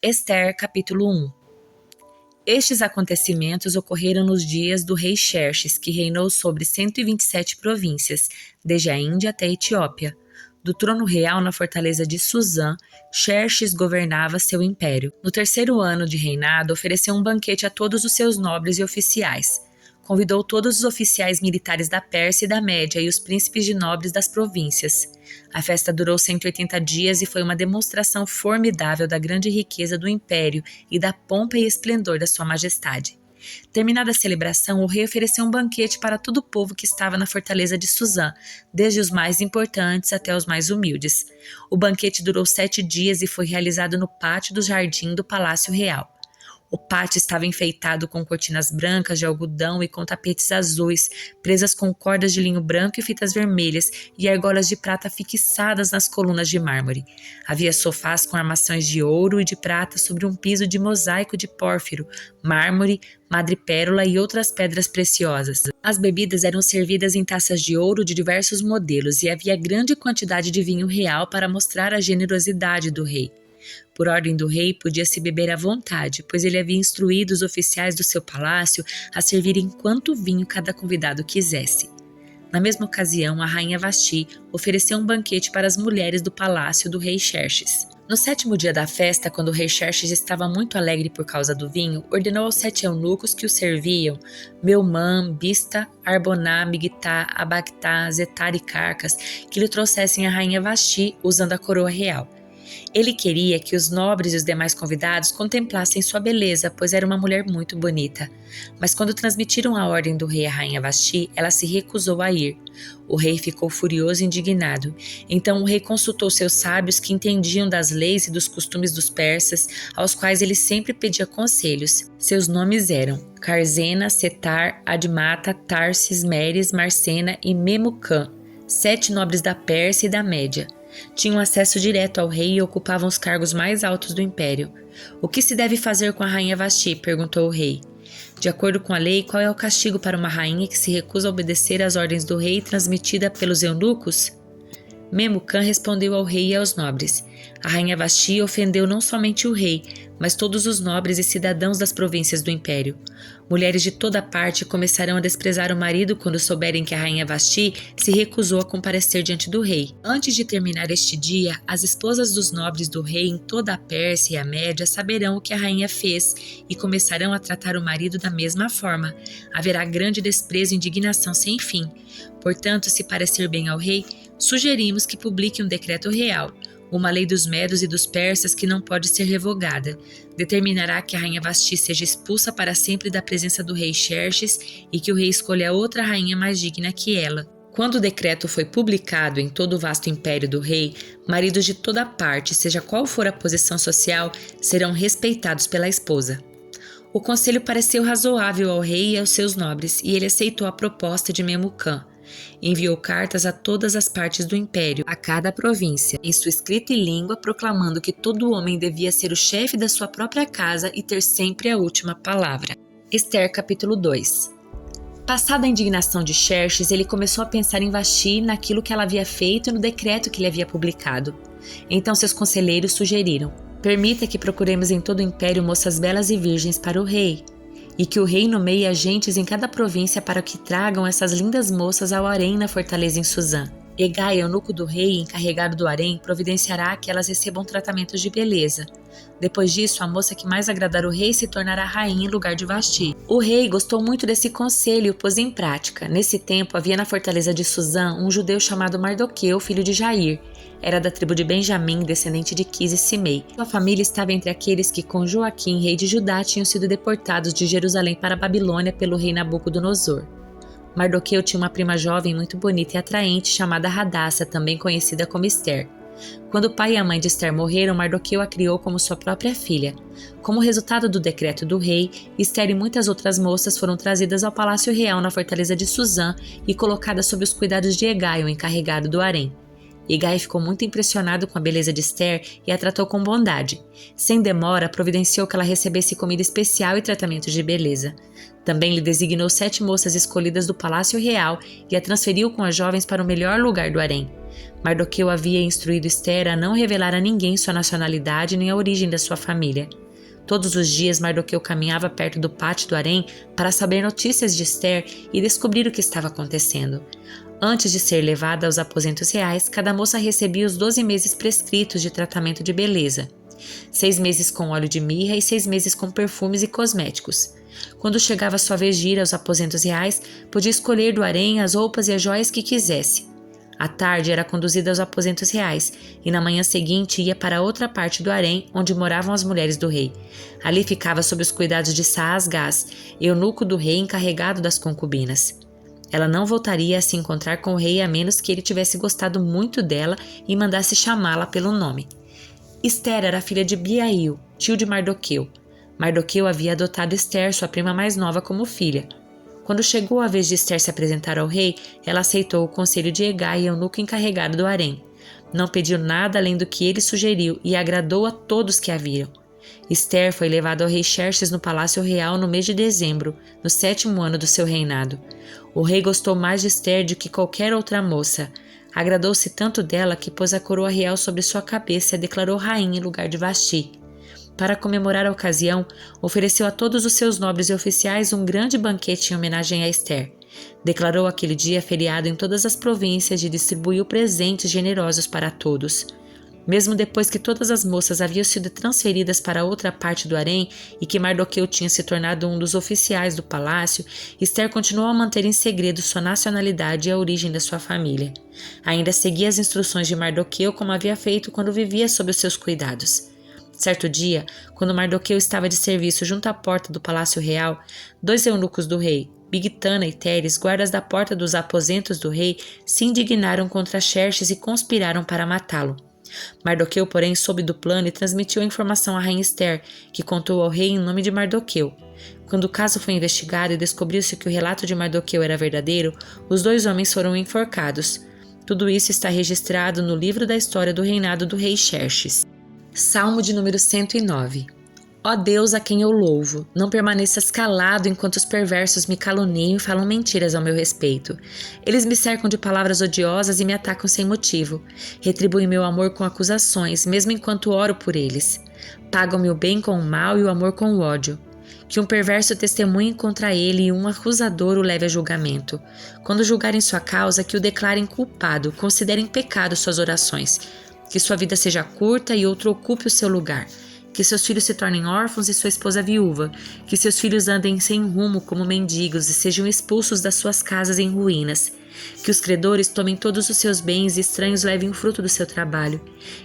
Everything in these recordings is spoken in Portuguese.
Ester, capítulo 1. Estes acontecimentos ocorreram nos dias do rei Xerxes, que reinou sobre 127 províncias, desde a Índia até a Etiópia. Do trono real na fortaleza de Suzã, Xerxes governava seu império. No terceiro ano de reinado, ofereceu um banquete a todos os seus nobres e oficiais. Convidou todos os oficiais militares da Pérsia e da Média e os príncipes de nobres das províncias. A festa durou 180 dias e foi uma demonstração formidável da grande riqueza do império e da pompa e esplendor da sua majestade. Terminada a celebração, o rei ofereceu um banquete para todo o povo que estava na fortaleza de Suzã, desde os mais importantes até os mais humildes. O banquete durou 7 dias e foi realizado no pátio do jardim do Palácio Real. O pátio estava enfeitado com cortinas brancas de algodão e com tapetes azuis, presas com cordas de linho branco e fitas vermelhas, e argolas de prata fixadas nas colunas de mármore. Havia sofás com armações de ouro e de prata sobre um piso de mosaico de pórfiro, mármore, madrepérola e outras pedras preciosas. As bebidas eram servidas em taças de ouro de diversos modelos, e havia grande quantidade de vinho real para mostrar a generosidade do rei. Por ordem do rei, podia-se beber à vontade, pois ele havia instruído os oficiais do seu palácio a servirem quanto vinho cada convidado quisesse. Na mesma ocasião, a rainha Vasti ofereceu um banquete para as mulheres do palácio do rei Xerxes. No 7º dia da festa, quando o rei Xerxes estava muito alegre por causa do vinho, ordenou aos 7 eunucos que o serviam, Meumã, Bista, Arboná, Migtá, Abagtá, Zetar e Carcas, que lhe trouxessem a rainha Vasti usando a coroa real. Ele queria que os nobres e os demais convidados contemplassem sua beleza, pois era uma mulher muito bonita. Mas quando transmitiram a ordem do rei à rainha Vasti, ela se recusou a ir. O rei ficou furioso e indignado. Então o rei consultou seus sábios que entendiam das leis e dos costumes dos persas, aos quais ele sempre pedia conselhos. Seus nomes eram Carzena, Setar, Admata, Tarsis, Meres, Marcena e Memucã, 7 nobres da Pérsia e da Média. Tinham acesso direto ao rei e ocupavam os cargos mais altos do império. O que se deve fazer com a rainha Vasti? Perguntou o rei. De acordo com a lei, qual é o castigo para uma rainha que se recusa a obedecer às ordens do rei transmitida pelos eunucos? Memucã respondeu ao rei e aos nobres. A rainha Vasti ofendeu não somente o rei, mas todos os nobres e cidadãos das províncias do império. Mulheres de toda parte começarão a desprezar o marido quando souberem que a rainha Vasti se recusou a comparecer diante do rei. Antes de terminar este dia, as esposas dos nobres do rei em toda a Pérsia e a Média saberão o que a rainha fez e começarão a tratar o marido da mesma forma. Haverá grande desprezo e indignação sem fim. Portanto, se parecer bem ao rei, sugerimos que publique um decreto real, uma lei dos medos e dos persas que não pode ser revogada. Determinará que a rainha Vasti seja expulsa para sempre da presença do rei Xerxes e que o rei escolha outra rainha mais digna que ela. Quando o decreto foi publicado em todo o vasto império do rei, maridos de toda parte, seja qual for a posição social, serão respeitados pela esposa. O conselho pareceu razoável ao rei e aos seus nobres, e ele aceitou a proposta de Memucã. Enviou cartas a todas as partes do império, a cada província, em sua escrita e língua, proclamando que todo homem devia ser o chefe da sua própria casa e ter sempre a última palavra. Ester, capítulo 2. Passada a indignação de Xerxes, ele começou a pensar em Vasti, naquilo que ela havia feito e no decreto que ele havia publicado. Então seus conselheiros sugeriram: permita que procuremos em todo o império moças belas e virgens para o rei, e que o rei nomeie agentes em cada província para que tragam essas lindas moças ao harém na fortaleza em Suzã. Hegai, eunuco do rei, encarregado do harém, providenciará que elas recebam tratamentos de beleza. Depois disso, a moça que mais agradar o rei se tornará rainha em lugar de Vasti. O rei gostou muito desse conselho e o pôs em prática. Nesse tempo, havia na fortaleza de Suzã um judeu chamado Mardoqueu, filho de Jair. Era da tribo de Benjamim, descendente de Quis e Simei. Sua família estava entre aqueles que, com Joaquim, rei de Judá, tinham sido deportados de Jerusalém para a Babilônia pelo rei Nabucodonosor. Mardoqueu tinha uma prima jovem muito bonita e atraente chamada Hadassa, também conhecida como Ester. Quando o pai e a mãe de Ester morreram, Mardoqueu a criou como sua própria filha. Como resultado do decreto do rei, Ester e muitas outras moças foram trazidas ao palácio real na fortaleza de Suzã e colocadas sob os cuidados de Hegai, o encarregado do harém. Hegai ficou muito impressionado com a beleza de Ester e a tratou com bondade. Sem demora, providenciou que ela recebesse comida especial e tratamentos de beleza. Também lhe designou 7 moças escolhidas do palácio real e a transferiu com as jovens para o melhor lugar do harém. Mardoqueu havia instruído Ester a não revelar a ninguém sua nacionalidade nem a origem da sua família. Todos os dias Mardoqueu caminhava perto do pátio do harém para saber notícias de Ester e descobrir o que estava acontecendo. Antes de ser levada aos aposentos reais, cada moça recebia os 12 meses prescritos de tratamento de beleza. 6 meses com óleo de mirra e 6 meses com perfumes e cosméticos. Quando chegava sua vez de ir aos aposentos reais, podia escolher do harém as roupas e as joias que quisesse. À tarde era conduzida aos aposentos reais e na manhã seguinte ia para outra parte do harém onde moravam as mulheres do rei. Ali ficava sob os cuidados de Saasgás, eunuco do rei encarregado das concubinas. Ela não voltaria a se encontrar com o rei a menos que ele tivesse gostado muito dela e mandasse chamá-la pelo nome. Ester era filha de Biail, tio de Mardoqueu. Mardoqueu havia adotado Ester, sua prima mais nova, como filha. Quando chegou a vez de Ester se apresentar ao rei, ela aceitou o conselho de Hegai, eunuco encarregado do harém. Não pediu nada além do que ele sugeriu e agradou a todos que a viram. Ester foi levada ao rei Xerxes no palácio real no mês de dezembro, no 7º ano do seu reinado. O rei gostou mais de Ester do que qualquer outra moça. Agradou-se tanto dela que pôs a coroa real sobre sua cabeça e a declarou rainha em lugar de Vasti. Para comemorar a ocasião, ofereceu a todos os seus nobres e oficiais um grande banquete em homenagem a Ester. Declarou aquele dia feriado em todas as províncias e distribuiu presentes generosos para todos. Mesmo depois que todas as moças haviam sido transferidas para outra parte do harém e que Mardoqueu tinha se tornado um dos oficiais do palácio, Ester continuou a manter em segredo sua nacionalidade e a origem da sua família. Ainda seguia as instruções de Mardoqueu como havia feito quando vivia sob os seus cuidados. Certo dia, quando Mardoqueu estava de serviço junto à porta do palácio real, 2 eunucos do rei, Bigtana e Teres, guardas da porta dos aposentos do rei, se indignaram contra Xerxes e conspiraram para matá-lo. Mardoqueu, porém, soube do plano e transmitiu a informação à rainha Ester, que contou ao rei em nome de Mardoqueu. Quando o caso foi investigado e descobriu-se que o relato de Mardoqueu era verdadeiro, os 2 homens foram enforcados. Tudo isso está registrado no livro da história do reinado do rei Xerxes. Salmo de número 109. Ó Deus, a quem eu louvo, não permaneças calado enquanto os perversos me caluniam e falam mentiras ao meu respeito. Eles me cercam de palavras odiosas e me atacam sem motivo. Retribuem meu amor com acusações, mesmo enquanto oro por eles. Pagam-me o bem com o mal e o amor com o ódio. Que um perverso testemunhe contra ele e um acusador o leve a julgamento. Quando julgarem sua causa, que o declarem culpado, considerem pecado suas orações. Que sua vida seja curta e outro ocupe o seu lugar. Que seus filhos se tornem órfãos e sua esposa viúva. Que seus filhos andem sem rumo como mendigos e sejam expulsos das suas casas em ruínas. Que os credores tomem todos os seus bens e estranhos levem o fruto do seu trabalho.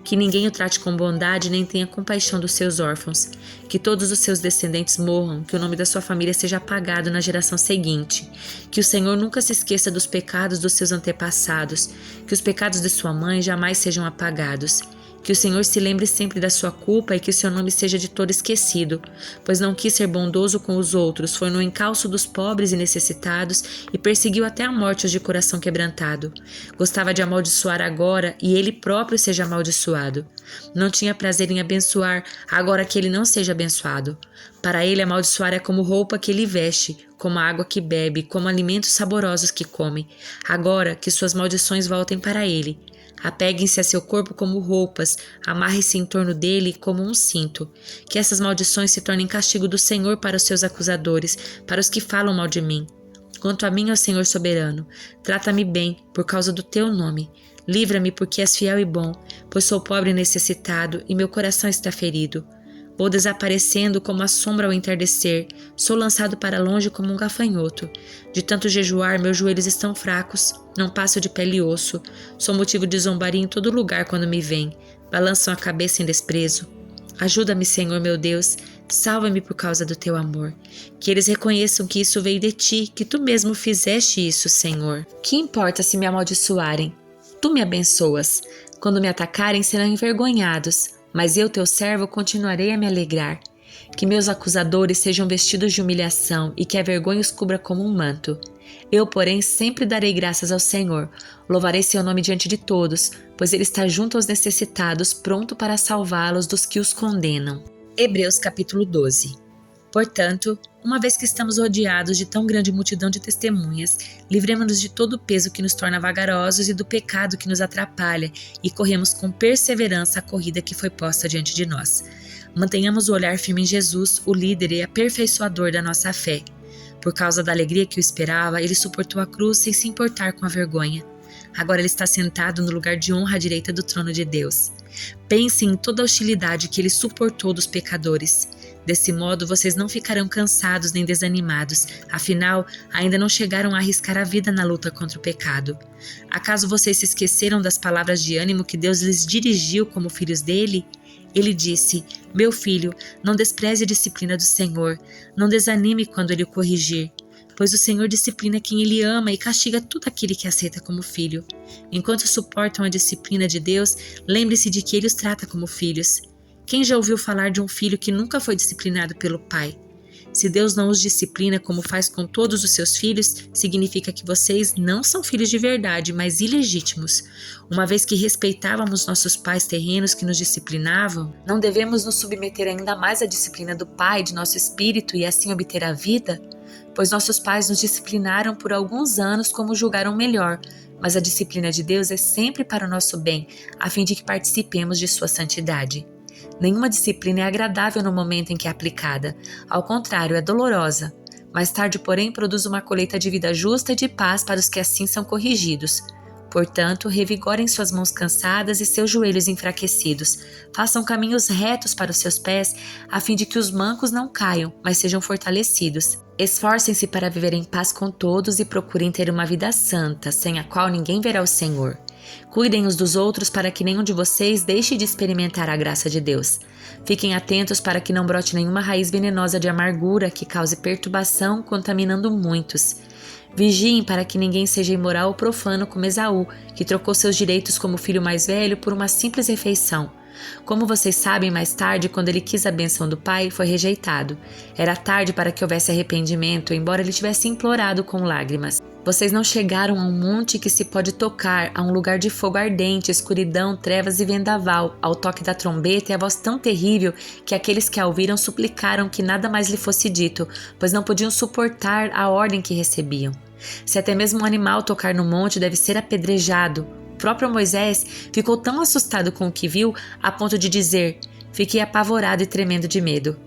Que ninguém o trate com bondade nem tenha compaixão dos seus órfãos. Que todos os seus descendentes morram, que o nome da sua família seja apagado na geração seguinte. Que o Senhor nunca se esqueça dos pecados dos seus antepassados. Que os pecados de sua mãe jamais sejam apagados. Que o Senhor se lembre sempre da sua culpa e que o seu nome seja de todo esquecido, pois não quis ser bondoso com os outros, foi no encalço dos pobres e necessitados e perseguiu até a morte os de coração quebrantado. Gostava de amaldiçoar agora e ele próprio seja amaldiçoado. Não tinha prazer em abençoar, agora que ele não seja abençoado. Para ele amaldiçoar é como roupa que ele veste, como a água que bebe, como alimentos saborosos que come. Agora que suas maldições voltem para ele. Apeguem-se a seu corpo como roupas, amarre-se em torno dele como um cinto. Que essas maldições se tornem castigo do Senhor para os seus acusadores, para os que falam mal de mim. Quanto a mim, ó Senhor soberano, trata-me bem, por causa do teu nome. Livra-me porque és fiel e bom, pois sou pobre e necessitado, e meu coração está ferido. Vou desaparecendo como a sombra ao entardecer, sou lançado para longe como um gafanhoto. De tanto jejuar, meus joelhos estão fracos, não passo de pele e osso. Sou motivo de zombaria em todo lugar quando me veem, balançam a cabeça em desprezo. Ajuda-me, Senhor meu Deus, salva-me por causa do teu amor. Que eles reconheçam que isso veio de ti, que tu mesmo fizeste isso, Senhor. Que importa se me amaldiçoarem? Tu me abençoas. Quando me atacarem, serão envergonhados. Mas eu, teu servo, continuarei a me alegrar. Que meus acusadores sejam vestidos de humilhação e que a vergonha os cubra como um manto. Eu, porém, sempre darei graças ao Senhor. Louvarei seu nome diante de todos, pois ele está junto aos necessitados, pronto para salvá-los dos que os condenam. Hebreus capítulo 12. Portanto, uma vez que estamos rodeados de tão grande multidão de testemunhas, livremos-nos de todo o peso que nos torna vagarosos e do pecado que nos atrapalha e corremos com perseverança a corrida que foi posta diante de nós. Mantenhamos o olhar firme em Jesus, o líder e aperfeiçoador da nossa fé. Por causa da alegria que o esperava, ele suportou a cruz sem se importar com a vergonha. Agora ele está sentado no lugar de honra à direita do trono de Deus. Pensem em toda a hostilidade que ele suportou dos pecadores. Desse modo, vocês não ficarão cansados nem desanimados, afinal, ainda não chegaram a arriscar a vida na luta contra o pecado. Acaso vocês se esqueceram das palavras de ânimo que Deus lhes dirigiu como filhos dele? Ele disse: "Meu filho, não despreze a disciplina do Senhor, não desanime quando ele o corrigir. Pois o Senhor disciplina quem ele ama e castiga todo aquele que aceita como filho. Enquanto suportam a disciplina de Deus, lembre-se de que ele os trata como filhos. Quem já ouviu falar de um filho que nunca foi disciplinado pelo pai? Se Deus não os disciplina como faz com todos os seus filhos, significa que vocês não são filhos de verdade, mas ilegítimos. Uma vez que respeitávamos nossos pais terrenos que nos disciplinavam, não devemos nos submeter ainda mais à disciplina do Pai de nosso espírito e assim obter a vida? Pois nossos pais nos disciplinaram por alguns anos como julgaram melhor, mas a disciplina de Deus é sempre para o nosso bem, a fim de que participemos de sua santidade. Nenhuma disciplina é agradável no momento em que é aplicada, ao contrário, é dolorosa. Mais tarde, porém, produz uma colheita de vida justa e de paz para os que assim são corrigidos. Portanto, revigorem suas mãos cansadas e seus joelhos enfraquecidos. Façam caminhos retos para os seus pés, a fim de que os mancos não caiam, mas sejam fortalecidos. Esforcem-se para viver em paz com todos e procurem ter uma vida santa, sem a qual ninguém verá o Senhor. Cuidem uns dos outros para que nenhum de vocês deixe de experimentar a graça de Deus. Fiquem atentos para que não brote nenhuma raiz venenosa de amargura que cause perturbação, contaminando muitos. Vigiem para que ninguém seja imoral ou profano como Esaú, que trocou seus direitos como filho mais velho por uma simples refeição. Como vocês sabem, mais tarde, quando ele quis a bênção do pai, foi rejeitado. Era tarde para que houvesse arrependimento, embora ele tivesse implorado com lágrimas. Vocês não chegaram a um monte que se pode tocar, a um lugar de fogo ardente, escuridão, trevas e vendaval, ao toque da trombeta e a voz tão terrível que aqueles que a ouviram suplicaram que nada mais lhe fosse dito, pois não podiam suportar a ordem que recebiam. Se até mesmo um animal tocar no monte, deve ser apedrejado. O próprio Moisés ficou tão assustado com o que viu, a ponto de dizer: "Fiquei apavorado e tremendo de medo."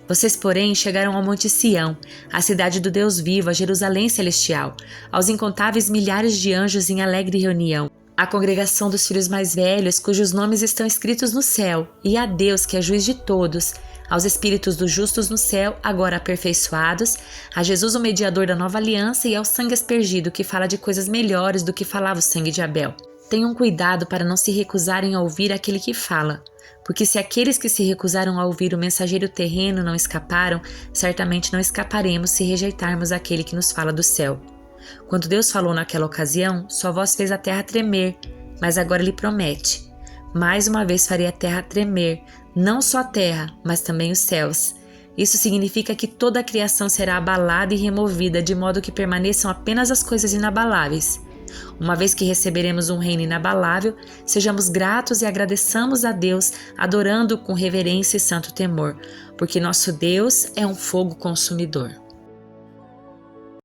Vocês, porém, chegaram ao Monte Sião, à cidade do Deus vivo, a Jerusalém celestial, aos incontáveis milhares de anjos em alegre reunião, à congregação dos filhos mais velhos, cujos nomes estão escritos no céu, e a Deus, que é juiz de todos, aos espíritos dos justos no céu, agora aperfeiçoados, a Jesus, o mediador da nova aliança, e ao sangue aspergido, que fala de coisas melhores do que falava o sangue de Abel. Tenham cuidado para não se recusarem a ouvir aquele que fala, porque se aqueles que se recusaram a ouvir o mensageiro terreno não escaparam, certamente não escaparemos se rejeitarmos aquele que nos fala do céu. Quando Deus falou naquela ocasião, sua voz fez a terra tremer, mas agora ele promete: mais uma vez farei a terra tremer, não só a terra, mas também os céus. Isso significa que toda a criação será abalada e removida, de modo que permaneçam apenas as coisas inabaláveis. Uma vez que receberemos um reino inabalável, sejamos gratos e agradeçamos a Deus, adorando-o com reverência e santo temor, porque nosso Deus é um fogo consumidor.